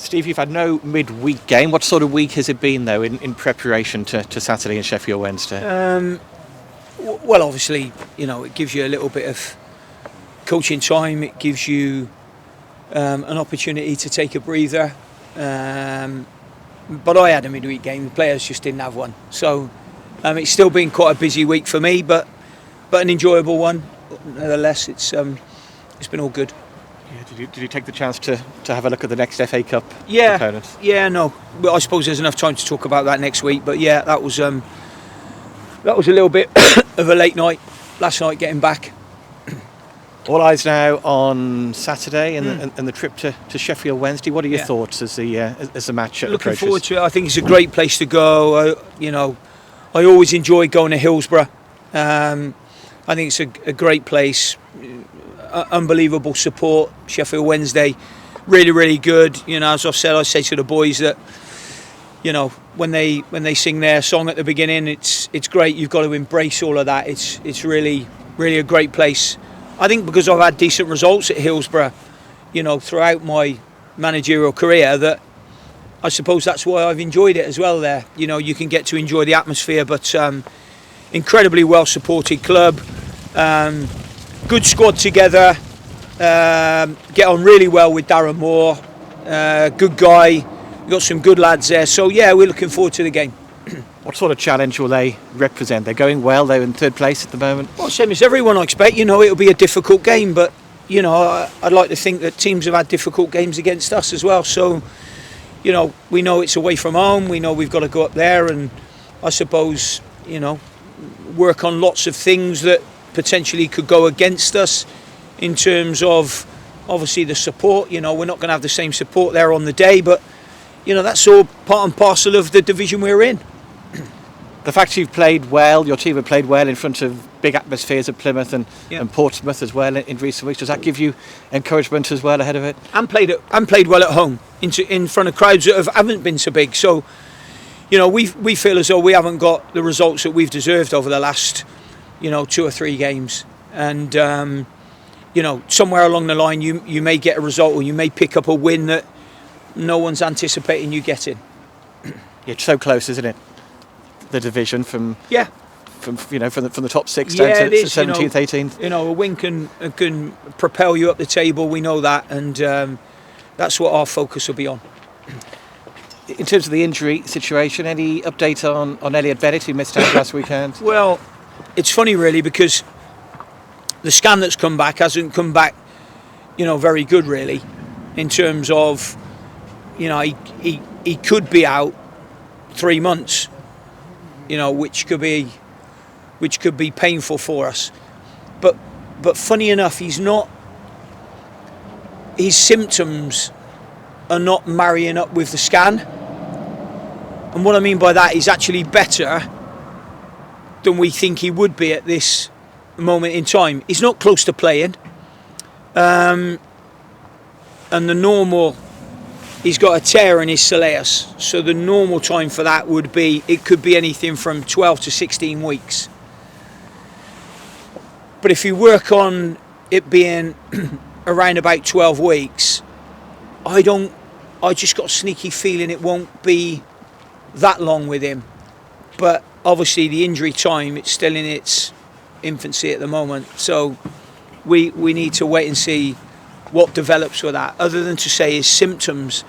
Steve, you've had no midweek game. What sort of week has it been, though, in preparation to Saturday in Sheffield Wednesday? Well, obviously, it gives you a little bit of coaching time. It gives you an opportunity to take a breather. But I had a midweek game. The players just didn't have one. So it's still been quite a busy week for me, but an enjoyable one. Nevertheless, it's been all good. Yeah, did you take the chance to have a look at the next FA Cup opponent? Yeah, no. Well, I suppose there's enough time to talk about that next week. But yeah, that was a little bit of a late night last night getting back. All eyes now on Saturday and the trip to Sheffield Wednesday. What are your thoughts as the match approaches? Looking forward to it. I think it's a great place to go. I always enjoy going to Hillsborough. I think it's a great place. Unbelievable support. Sheffield Wednesday, really, really good. As I've said, I say to the boys that, when they sing their song at the beginning, it's great. You've got to embrace all of that. It's really, really a great place. I think because I've had decent results at Hillsborough, throughout my managerial career, that I suppose that's why I've enjoyed it as well there. You can get to enjoy the atmosphere, but incredibly well supported club, good squad together, get on really well with Darren Moore, good guy, we've got some good lads there, so yeah, we're looking forward to the game. What sort of challenge will they represent? They're going well, they're in third place at the moment. Well, same as everyone, I expect. It'll be a difficult game, but I'd like to think that teams have had difficult games against us as well, so we know it's away from home, we know we've got to go up there and I suppose work on lots of things that potentially could go against us in terms of obviously the support. We're not going to have the same support there on the day, but that's all part and parcel of the division we're in. The fact you've played well, your team have played well in front of big atmospheres at Plymouth and Portsmouth as well in recent weeks, does that give you encouragement as well ahead of it? And played well at home in front of crowds that haven't been so big. So we feel as though we haven't got the results that we've deserved over the last 2 or 3 games, and somewhere along the line you may get a result or you may pick up a win that no one's anticipating you getting. It's so close, isn't it? The division from the top 6 down to 17th, 18th. A win can propel you up the table. We know that, and that's what our focus will be on. In terms of the injury situation, any update on Elliot Bennett, who missed out last weekend? Well, it's funny really, because the scan that's come back hasn't come back, very good really, in terms of, he could be out 3 months, which could be painful for us. But funny enough, he's not. His symptoms are not marrying up with the scan, and what I mean by that is actually better than we think he would be at this moment in time. He's not close to playing, and the normal. He's got a tear in his soleus, so the normal time for that it could be anything from 12 to 16 weeks. But if you work on it being around about 12 weeks, I just got a sneaky feeling it won't be that long with him. But obviously the injury time, it's still in its infancy at the moment, so we need to wait and see what develops with that, other than to say his symptoms.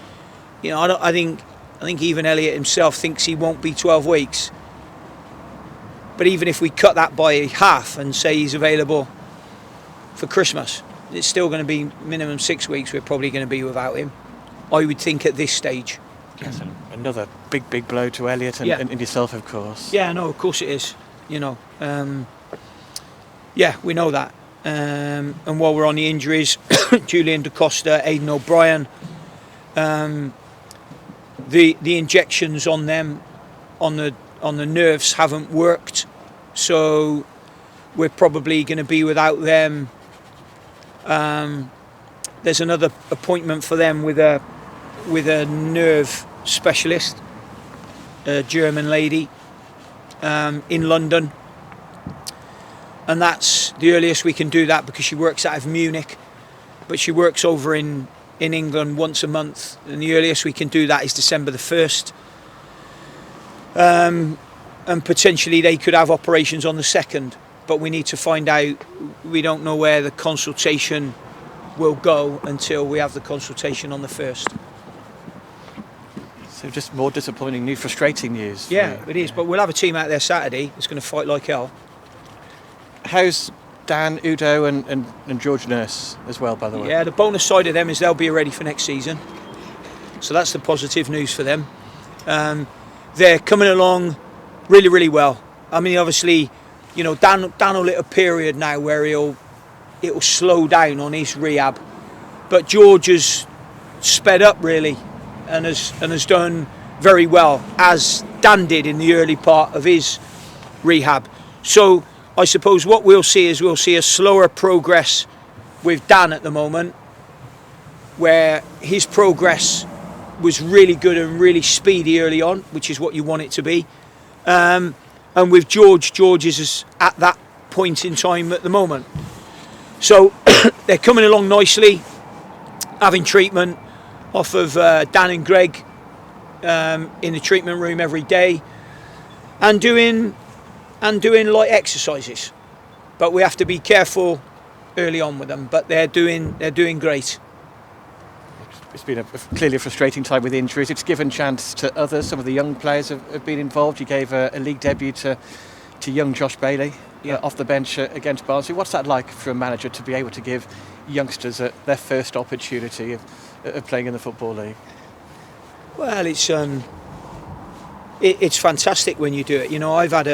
I think even Elliot himself thinks he won't be 12 weeks. But even if we cut that by half and say he's available for Christmas, it's still going to be minimum 6 weeks we're probably going to be without him, I would think, at this stage. Yes, another big blow to Elliot and yourself, of course. Yeah, no, of course it is. We know that. And while we're on the injuries, Julian Da Costa, Aidan O'Brien, the injections on them on the nerves haven't worked, so we're probably going to be without them. There's another appointment for them with a nerve specialist, a German lady, in London. And that's the earliest we can do that, because she works out of Munich, but she works over in in England once a month, and the earliest we can do that is December the 1st. And potentially they could have operations on the 2nd, but we need to find out. We don't know where the consultation will go until we have the consultation on the 1st. So just more disappointing, new frustrating news. Yeah, it is, but we'll have a team out there Saturday that's going to fight like hell. How's Dan, Udo and George Nurse as well, by the way? Yeah, the bonus side of them is they'll be ready for next season. So that's the positive news for them. They're coming along really, really well. I mean, obviously, you know, Dan will hit a period now where it'll slow down on his rehab. But George has sped up really and has done very well, as Dan did in the early part of his rehab. So I suppose what we'll see is a slower progress with Dan at the moment, where his progress was really good and really speedy early on, which is what you want it to be. And with George is at that point in time at the moment. So they're coming along nicely, having treatment off of Dan and Greg in the treatment room every day, and doing light exercises. But we have to be careful early on with them. But they're doing great. It's been clearly a frustrating time with injuries. It's given chance to others. Some of the young players have been involved. You gave a league debut to young Josh Bailey off the bench against Barnsley. What's that like for a manager to be able to give youngsters their first opportunity of playing in the Football League? Well, it's fantastic when you do it. You know, I've got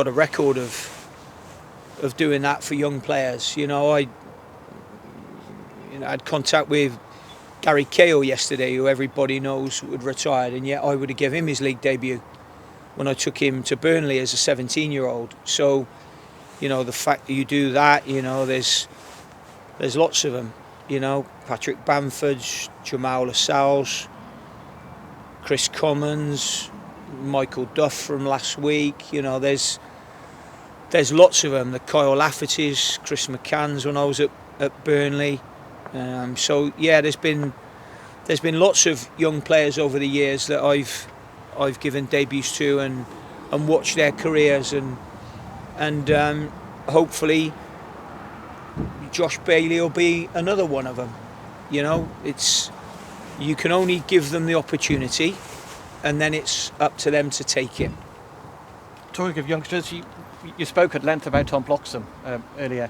a record of doing that for young players. You know, I had contact with Gary Cahill yesterday, who everybody knows had retired, and yet I would have given him his league debut when I took him to Burnley as a 17-year-old. So, you know, the fact that you do that, you know, there's lots of them. You know, Patrick Bamford, Jamal Lascelles, Chris Commons, Michael Duff from last week. You know, there's lots of them. The Kyle Laffertys, Chris McCann's when I was at Burnley. So yeah, there's been lots of young players over the years that I've given debuts to and watched their careers and hopefully Josh Bailey will be another one of them. You know, you can only give them the opportunity, and then it's up to them to take it. Talking of youngsters, you spoke at length about Tom Bloxham earlier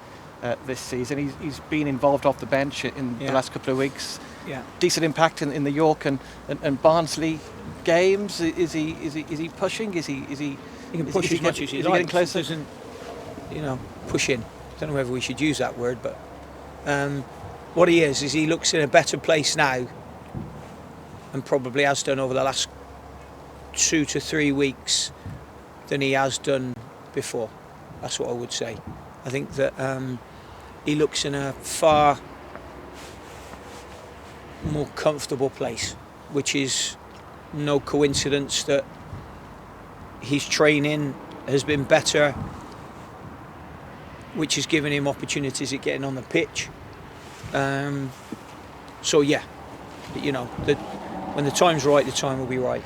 this season. He's been involved off the bench in the last couple of weeks. Yeah. Decent impact in the York and Barnsley games. Is he pushing? Is he? He can push as much as he likes. Getting closer? You know, pushing. I don't know whether we should use that word, but what he is he looks in a better place now, and probably has done over the last 2 to 3 weeks than he has done before. That's what I would say. I think that he looks in a far more comfortable place, which is no coincidence that his training has been better, which has given him opportunities at getting on the pitch. So yeah, you know, when the time's right, the time will be right.